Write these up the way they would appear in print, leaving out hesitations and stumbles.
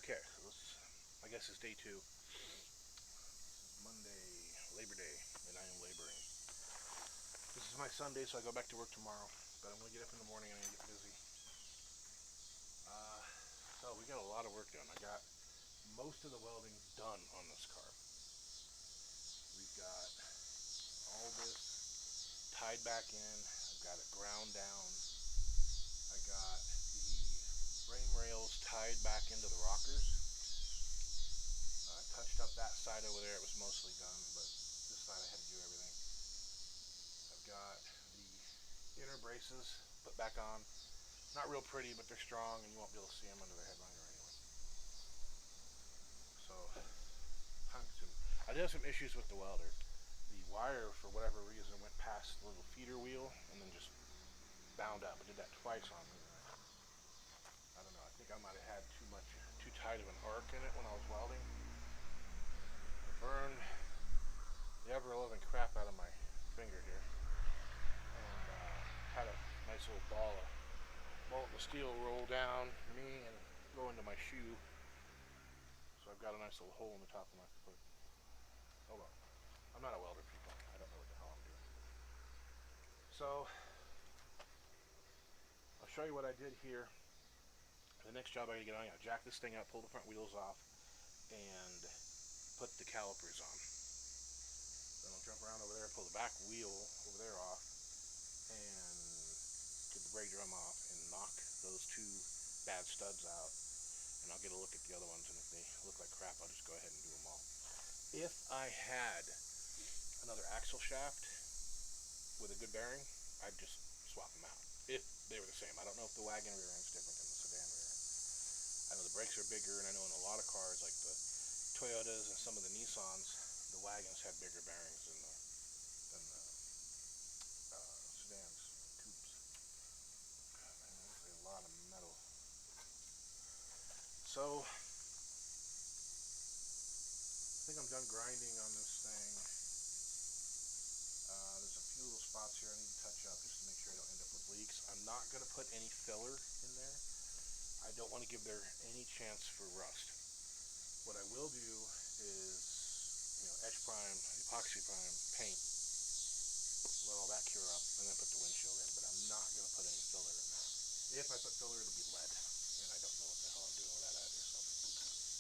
Okay, so this, I guess, is day two. This is Monday, Labor Day, and I am laboring. This is my Sunday, so I go back to work tomorrow. But I'm gonna get up in the morning and I'm gonna get busy. Uh, so we got a lot of work done. I got most of the welding done on this car. We've got all this tied back in. I've got it ground down. I got the frame rails tied back into the rockers. I touched up that side over there. It was mostly done, but this side I had to do everything. I've got the inner braces put back on. Not real pretty, but they're strong, and you won't be able to see them under the headliner anyway. So, time consuming. I did have some issues with the welder. The wire, for whatever reason, went past the little feeder wheel and then just bound up. I did that twice on me. I don't know. I think I might have had too tight of an arc in it when I was welding. I burned the ever-loving crap out of my finger here, and had a nice little ball of molten steel roll down me and go into my shoe. So I've got a nice little hole in the top of my foot. Oh well, I'm not a welder, people. I don't know what the hell I'm doing. So I'll show you what I did here. The next job I gotta get on, I gotta jack this thing up, pull the front wheels off, and put the calipers on. Then I'll jump around over there, pull the back wheel over there off, and get the brake drum off, and knock those two bad studs out. And I'll get a look at the other ones, and if they look like crap, I'll just go ahead and do them all. If I had another axle shaft with a good bearing, I'd just swap them out. If they were the same. I don't know if the wagon rear end's different than the sedan rear end. I know the brakes are bigger, and I know in a lot of cars, like the Toyotas and some of the Nissans, the wagons had bigger bearings than the sedans, coupes. God, man, that's a lot of metal. So, I think I'm done grinding on this thing. There's a few little spots here I need to touch up just to make sure I don't end up with leaks. I'm not going to put any filler in there. I don't want to give there any chance for rust. What I will do is, etch prime, epoxy prime, paint, let all that cure up, and then put the windshield in. But I'm not going to put any filler in there. If I put filler, it'll be lead, and I don't know what the hell I'm doing with that either, so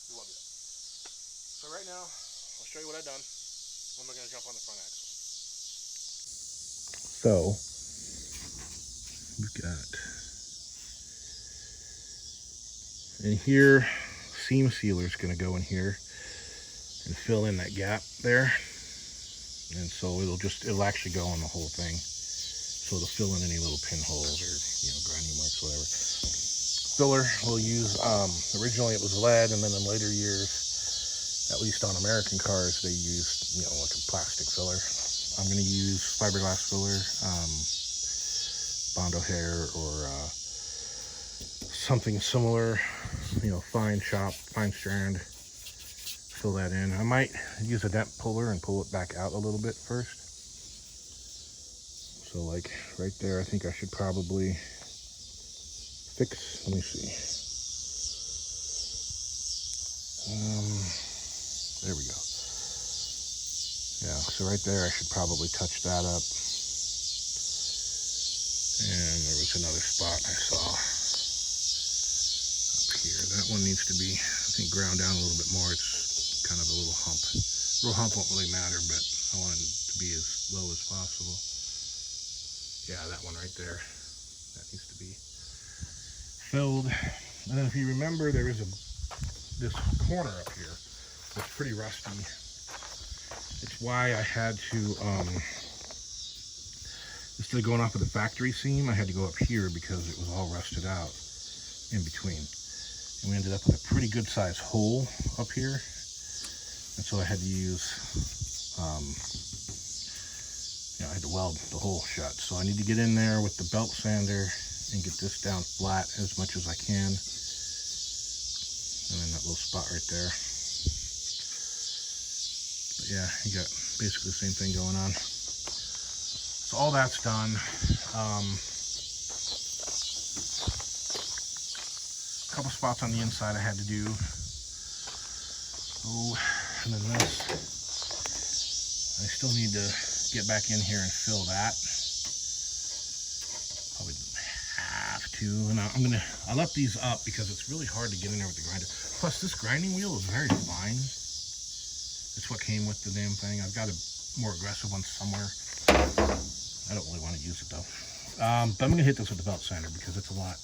we won't do that. So right now, I'll show you what I've done. I'm going to jump on the front axle. So, we've got in here, seam sealer is going to go in here and fill in that gap there, and so it'll actually go on the whole thing, so it'll fill in any little pinholes or grinding marks, whatever. Filler we'll use, originally it was lead, and then in later years, at least on American cars, they used like a plastic filler. I'm going to use fiberglass filler, Bondo hair, or something similar, fine strand. Fill that in. I might use a dent puller and pull it back out a little bit first. So like right there, I think I should probably fix, let me see. There we go. Yeah, so right there I should probably touch that up. And there was another spot I saw up here. That one needs to be, I think, ground down a little bit more. It's kind of a little hump. A little hump won't really matter, but I want it to be as low as possible. Yeah, that one right there. That needs to be filled. And then if you remember, there is this corner up here that's pretty rusty. It's why I had to, instead of going off of the factory seam, I had to go up here because it was all rusted out in between. And we ended up with a pretty good sized hole up here. And so I had to use, I had to weld the hole shut. So I need to get in there with the belt sander and get this down flat as much as I can. And then that little spot right there. But yeah, you got basically the same thing going on. So all that's done. A couple spots on the inside I had to do. Oh, and then this, I still need to get back in here and fill that. Probably have to. And I left these up because it's really hard to get in there with the grinder. Plus, this grinding wheel is very fine. It's what came with the damn thing. I've got a more aggressive one somewhere. I don't really want to use it though. But I'm going to hit this with the belt sander because it's a lot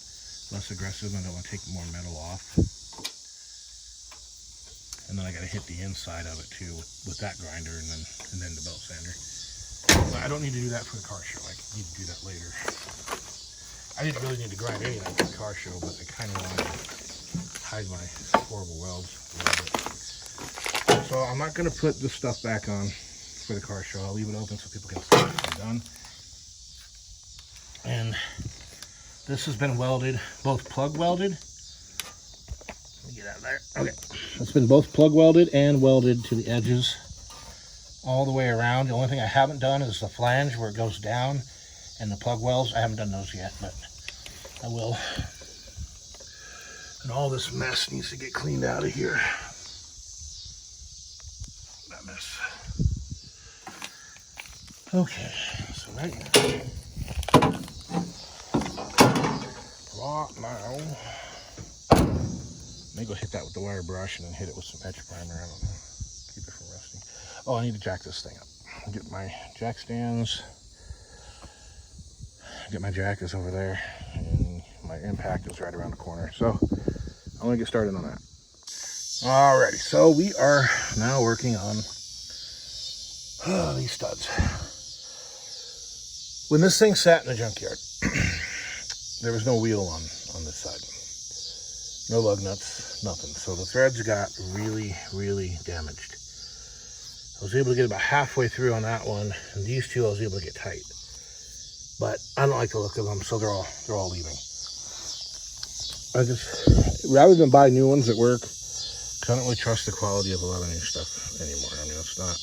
less aggressive and I don't want to take more metal off. And then I got to hit the inside of it too with that grinder and then the belt sander. But I don't need to do that for the car show. I need to do that later. I didn't really need to grind any of that for the car show, but I kind of wanted to hide my horrible welds a little bit. So I'm not going to put this stuff back on for the car show. I'll leave it open so people can see it's done. And this has been welded, both plug welded. Get out of there. Okay, it's been both plug welded and welded to the edges all the way around. The only thing I haven't done is the flange where it goes down and the plug welds. I haven't done those yet, but I will. And all this mess needs to get cleaned out of here. That mess. Okay, so right now, Maybe go hit that with the wire brush and then hit it with some etch primer. I don't know. Keep it from rusting. Oh, I need to jack this thing up. Get my jack stands. Get my jack is over there. And my impact is right around the corner. So I'm going to get started on that. Alrighty. So we are now working on these studs. When this thing sat in the junkyard, there was no wheel on this side. No lug nuts, nothing. So the threads got really, really damaged. I was able to get about halfway through on that one, and these two I was able to get tight. But I don't like the look of them, so they're all leaving. I just, rather than buy new ones at work, I don't really trust the quality of a lot of new stuff anymore. I mean, it's not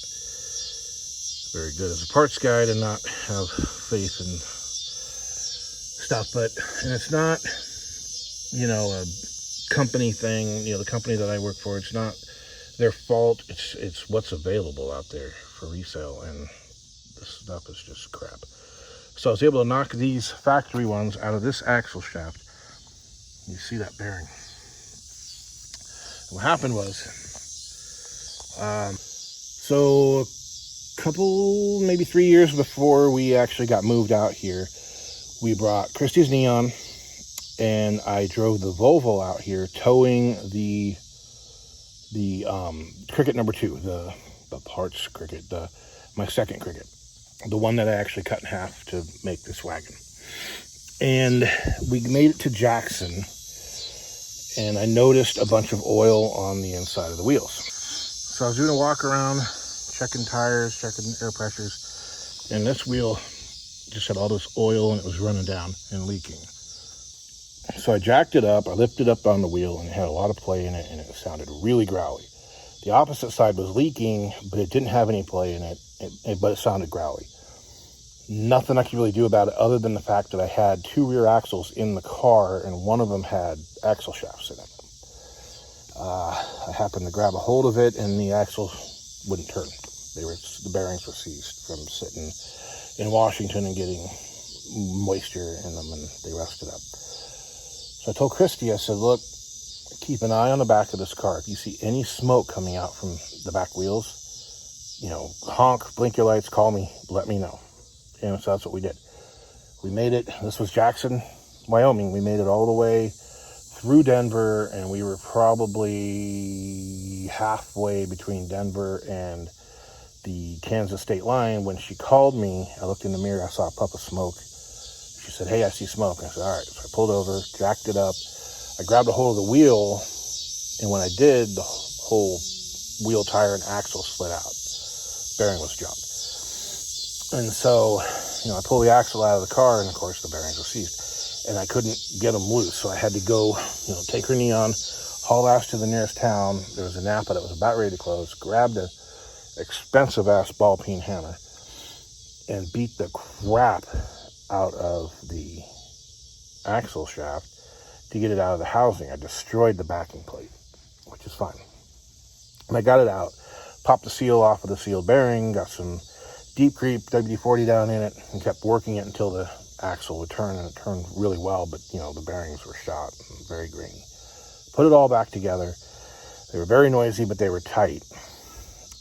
very good as a parts guy to not have faith in stuff, and it's not, a company thing. The company that I work for, it's not their fault. It's what's available out there for resale, and this stuff is just crap. So I was able to knock these factory ones out of this axle shaft. You see that bearing. What happened was, so a couple, maybe 3 years before we actually got moved out here, we brought Christie's Neon, and I drove the Volvo out here towing the Cricket number 2, the parts Cricket, my second Cricket, the one that I actually cut in half to make this wagon. And we made it to Jackson, and I noticed a bunch of oil on the inside of the wheels. So I was doing a walk around, checking tires, checking air pressures, and this wheel just had all this oil and it was running down and leaking. So I jacked it up, I lifted up on the wheel, and it had a lot of play in it, and it sounded really growly. The opposite side was leaking, but it didn't have any play in it, but it sounded growly. Nothing I could really do about it other than the fact that I had 2 rear axles in the car, and one of them had axle shafts in it. I happened to grab a hold of it, and the axles wouldn't turn. The bearings were seized from sitting in Washington and getting moisture in them, and they rusted up. So I told Christy, I said, look, keep an eye on the back of this car. If you see any smoke coming out from the back wheels, honk, blink your lights, call me, let me know. And so that's what we did. We made it. This was Jackson, Wyoming. We made it all the way through Denver, and we were probably halfway between Denver and the Kansas state line. When she called me, I looked in the mirror, I saw a puff of smoke. She said, hey, I see smoke. I said, all right. So I pulled over, jacked it up. I grabbed a hold of the wheel, and when I did, the whole wheel, tire, and axle slid out. Bearing was jumped. And so, I pulled the axle out of the car, and of course the bearings were seized. And I couldn't get them loose, so I had to go, take her Neon, haul ass to the nearest town. There was a Napa that was about ready to close, grabbed an expensive-ass ball-peen hammer, and beat the crap out of the axle shaft to get it out of the housing. I destroyed the backing plate, which is fine. And I got it out, popped the seal off of the sealed bearing, got some deep creep WD-40 down in it, and kept working it until the axle would turn, and it turned really well, but the bearings were shot and very grainy. Put it all back together. They were very noisy, but they were tight.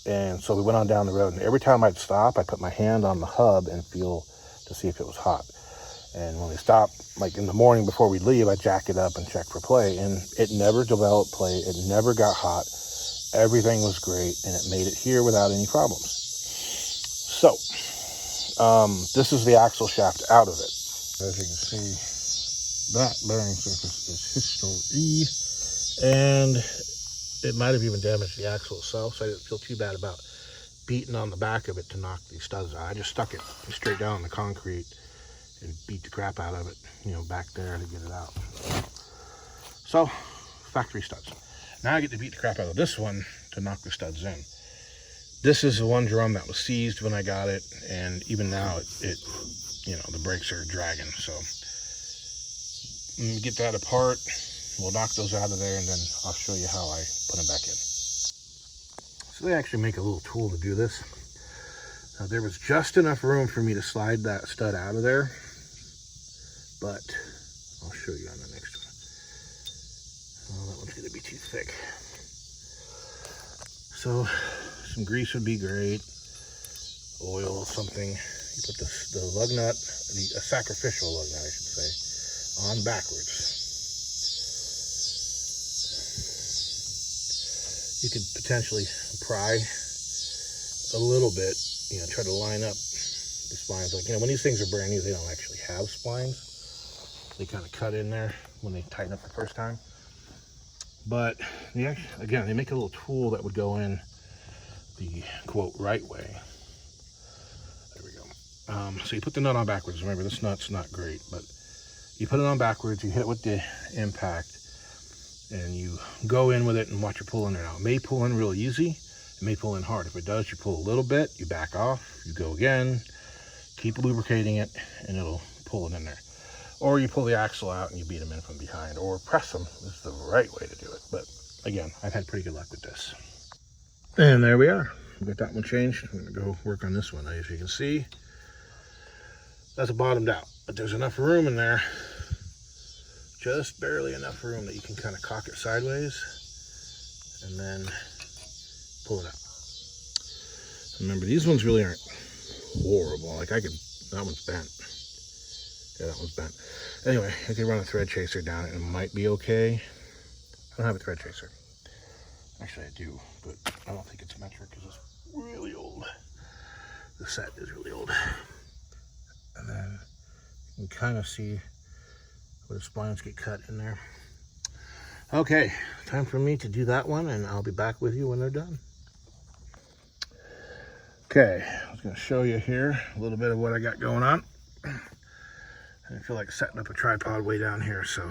And so we went on down the road, and every time I'd stop, I put my hand on the hub and feel to see if it was hot. And when we stopped, like in the morning before we leave, I jack it up and check for play, and it never developed play. It never got hot. Everything was great, and it made it here without any problems. So, this is the axle shaft out of it. As you can see, that bearing surface is history, and it might have even damaged the axle itself, so I didn't feel too bad about beating on the back of it to knock these studs out. I just stuck it straight down on the concrete and beat the crap out of it, back there to get it out. So, factory studs. Now I get to beat the crap out of this one to knock the studs in. This is the one drum that was seized when I got it, and even now it the brakes are dragging. So let me get that apart. We'll knock those out of there, and then I'll show you how I put them back in. So they actually make a little tool to do this. Now there was just enough room for me to slide that stud out of there, but I'll show you on the next one. Oh, that one's gonna be too thick. So some grease would be great. Oil, something. You put the lug nut, a sacrificial lug nut, I should say, on backwards. You could potentially pry a little bit, try to line up the splines. Like, when these things are brand new, they don't actually have splines. They kind of cut in there when they tighten up the first time. But again, they make a little tool that would go in the quote right way. There we go. So you put the nut on backwards. Remember, this nut's not great, but you put it on backwards, you hit it with the impact, and you go in with it and watch it pull in there. Now, it may pull in real easy, it may pull in hard. If it does, you pull a little bit, you back off, you go again, keep lubricating it, and it'll pull it in there. Or you pull the axle out and you beat them in from behind, or press them is the right way to do it. But again, I've had pretty good luck with this. And there we are. We got that one changed. I'm gonna go work on this one. As you can see, that's bottomed out, but there's enough room in there, just barely enough room that you can kind of cock it sideways and then pull it out. Remember, these ones really aren't horrible. Like that one's bent. Yeah, that one's bent. Anyway, I could run a thread chaser down it and it might be okay. I don't have a thread chaser. Actually, I do, but I don't think it's metric because it's really old. The set is really old. And then you can kind of see where the splines get cut in there. Okay, time for me to do that one, and I'll be back with you when they're done. Okay, I was going to show you here a little bit of what I got going on. I feel like setting up a tripod way down here, so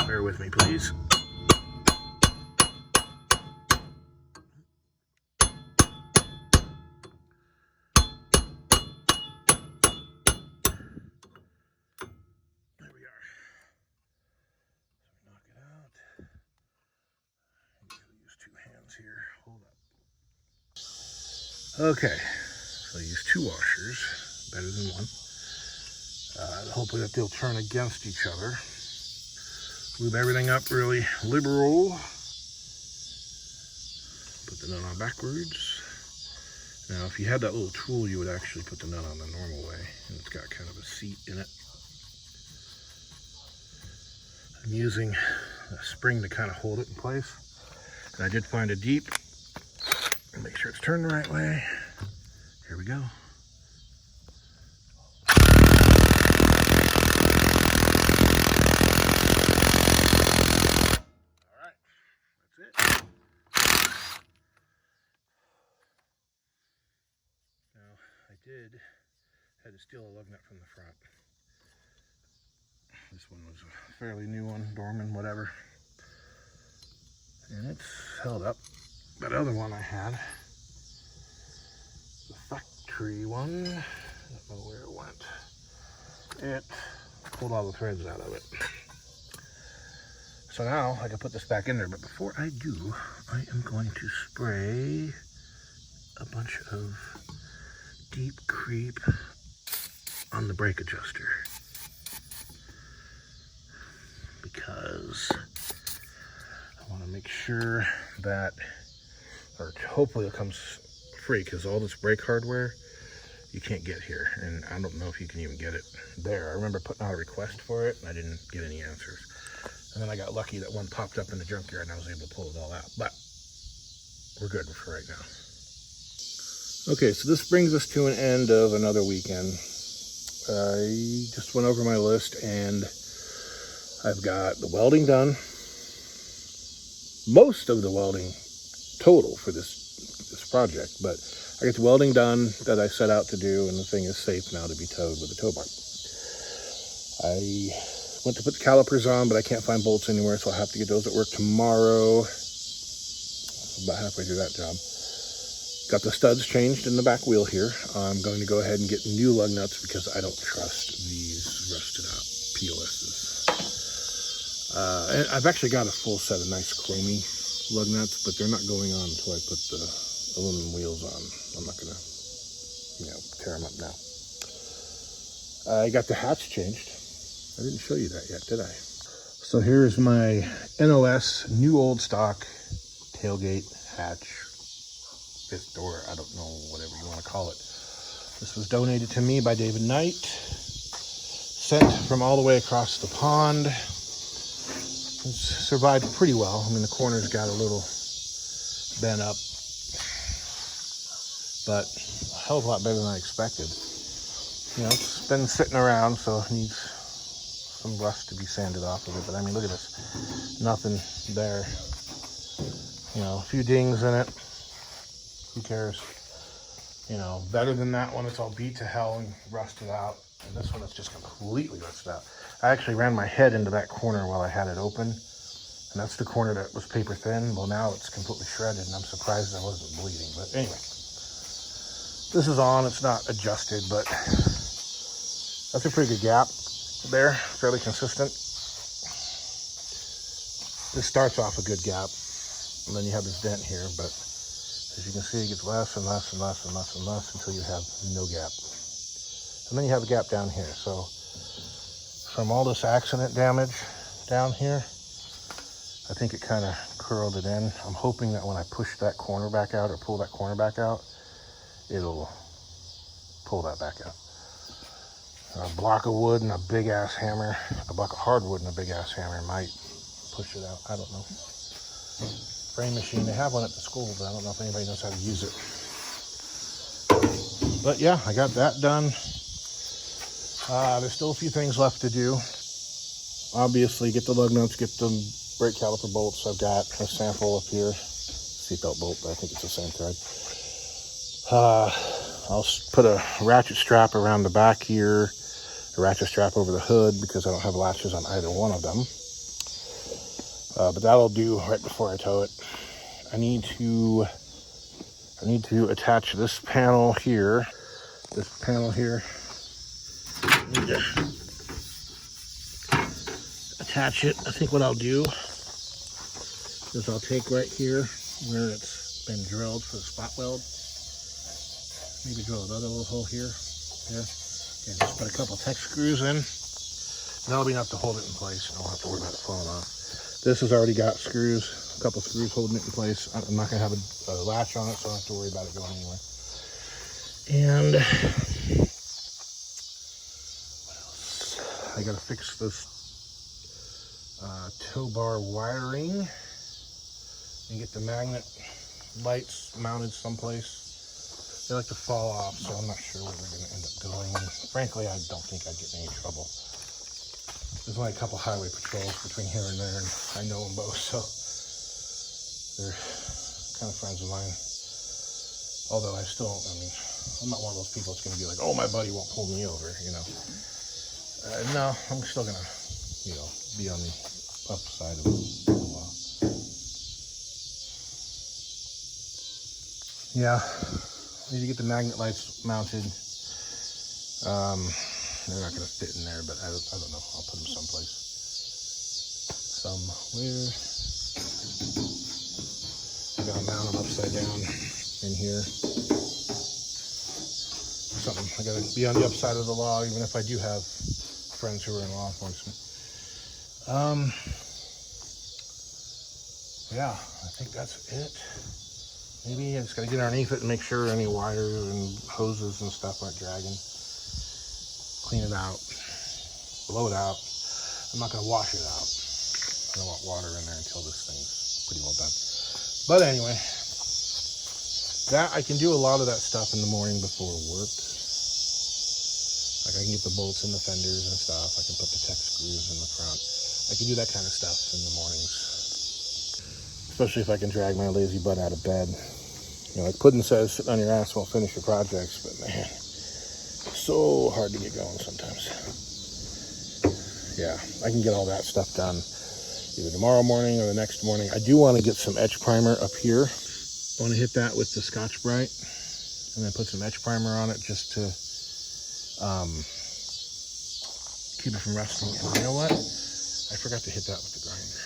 bear with me, please. There we are. Knock it out. Use two hands here. Hold up. Okay, so I use two washers, better than one. Hopefully that they'll turn against each other. Lube everything up really liberal. Put the nut on backwards. Now, if you had that little tool, you would actually put the nut on the normal way, and it's got kind of a seat in it. I'm using a spring to kind of hold it in place. And I did find a deep. Make sure it's turned the right way. Here we go. Had to steal a lug nut from the front. This one was a fairly new one, Dorman, whatever. And it's held up. That other one I had, the factory one, I don't know where it went. It pulled all the threads out of it. So now I can put this back in there, but before I do, I am going to spray a bunch of Deep Creep on the brake adjuster, because I want to make sure that, or hopefully it comes free, because all this brake hardware you can't get here, and I don't know if you can even get it there. I remember putting out a request for it and I didn't get any answers, and then I got lucky that one popped up in the junkyard and I was able to pull it all out, but we're good for right now. Okay, so this brings us to an end of another weekend. I just went over my list and I've got the welding done, most of the welding total for this project, but I get the welding done that I set out to do, and the thing is safe now to be towed with a tow bar. I went to put the calipers on, but I can't find bolts anywhere, so I'll have to get those at work tomorrow. About halfway through that job. Got the studs changed in the back wheel here. I'm going to go ahead and get new lug nuts because I don't trust these rusted out POSs. And I've actually got a full set of nice chromy lug nuts, but they're not going on until I put the aluminum wheels on. I'm not gonna, tear them up now. I got the hatch changed. I didn't show you that yet, did I? So here's my NOS new old stock tailgate hatch, fifth door, I don't know, whatever you want to call it. This was donated to me by David Knight, sent from all the way across the pond. It's survived pretty well. I mean, the corner's got a little bent up, but a hell of a lot better than I expected. It's been sitting around, so it needs some rust to be sanded off of it. But I mean, look at this. Nothing there. A few dings in it. Who cares? Better than that one. It's all beat to hell and rusted out. And this one is just completely rusted out. I actually ran my head into that corner while I had it open. And that's the corner that was paper thin. Well, now it's completely shredded, and I'm surprised I wasn't bleeding. But anyway, this is on. It's not adjusted, but that's a pretty good gap there. Fairly consistent. This starts off a good gap, and then you have this dent here, but as you can see, it gets less and less and less and less and less until you have no gap. And then you have a gap down here. So from all this accident damage down here, I think it kind of curled it in. I'm hoping that when I push that corner back out or pull that corner back out, it'll pull that back out. A block of wood and a big ass hammer, a block of hardwood and a big ass hammer might push it out. I don't know. Frame machine, they have one at the school, but I don't know if anybody knows how to use it. But yeah, I got that done. There's still a few things left to do. Obviously, get the lug nuts, get the brake caliper bolts. I've got a sample up here. Seatbelt bolt, but I think it's the same thread. I'll put a ratchet strap around the back here, a ratchet strap over the hood because I don't have latches on either one of them. But that'll do right before I tow it. I need to attach this panel here. This panel here. Attach it. I think what I'll do is I'll take right here where it's been drilled for the spot weld. Maybe drill another little hole here, there, and just put a couple Tex screws in. That'll be enough to hold it in place. I don't have to worry about it falling off. This has already got screws, a couple screws holding it in place. I'm not going to have a latch on it, so I don't have to worry about it going anywhere. And what else? I got to fix this tow bar wiring and get the magnet lights mounted someplace. They like to fall off, so I'm not sure where they're going to end up going. Frankly, I don't think I'd get in any trouble. There's only a couple highway patrols between here and there, and I know them both, so they're kind of friends of mine. Although I'm not one of those people that's going to be like, oh, my buddy won't pull me over, No, I'm still going to, be on the upside of the law. Yeah, need to get the magnet lights mounted. They're not going to fit in there, but I don't know. I'll put them someplace. somewhere. I gotta mount them upside down in here. Something. I gotta be on the upside of the log, even if I do have friends who are in law enforcement. Yeah, I think that's it. Maybe I just gotta get underneath it and make sure any wires and hoses and stuff aren't dragging. Clean it out, blow it out. I'm not gonna wash it out. I don't want water in there until this thing's pretty well done. But anyway, that I can do a lot of that stuff in the morning before work. Like I can get the bolts in the fenders and stuff. I can put the tech screws in the front. I can do that kind of stuff in the mornings. Especially if I can drag my lazy butt out of bed. You know, like Puddin says, sitting on your ass won't finish your projects, but man, it's so hard to get going sometimes. Yeah, I can get all that stuff done either tomorrow morning or the next morning. I do want to get some etch primer up here. I want to hit that with the Scotch-Brite and then put some etch primer on it just to keep it from rusting. And you know what? I forgot to hit that with the grinder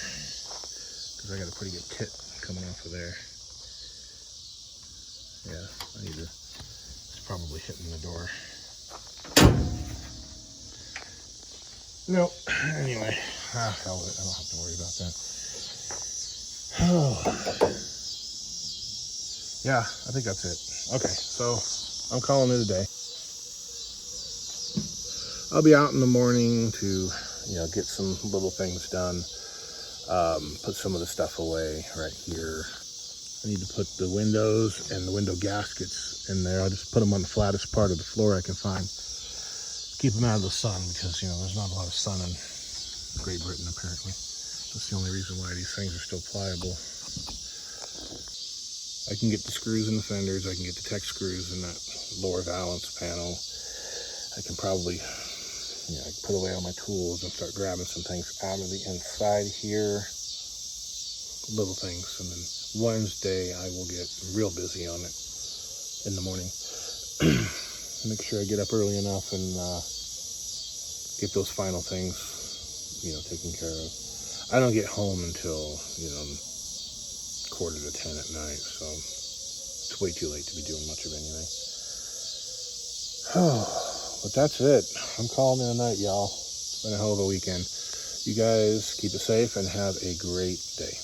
because I got a pretty good tit coming off of there. Yeah, I need to. It's probably hitting the door. Nope. Anyway, hell with it. I don't have to worry about that. Yeah, I think that's it. Okay, so I'm calling it a day. I'll be out in the morning to, you know, get some little things done. Put some of the stuff away right here. I need to put the windows and the window gaskets in there. I'll just put them on the flattest part of the floor I can find. Keep them out of the sun because, you know, there's not a lot of sun in Great Britain apparently. That's the only reason why these things are still pliable. I can get the screws in the fenders. I can get the tech screws in that lower valance panel. I can probably, you know, I can put away all my tools and start grabbing some things out of the inside here. Little things. And then Wednesday I will get real busy on it in the morning. Make sure I get up early enough and get those final things, you know, taken care of. I don't get home until, you know, 9:45 at night, so it's way too late to be doing much of anything. But that's it. I'm calling it a night, y'all. It's been a hell of a weekend. You guys keep it safe and have a great day.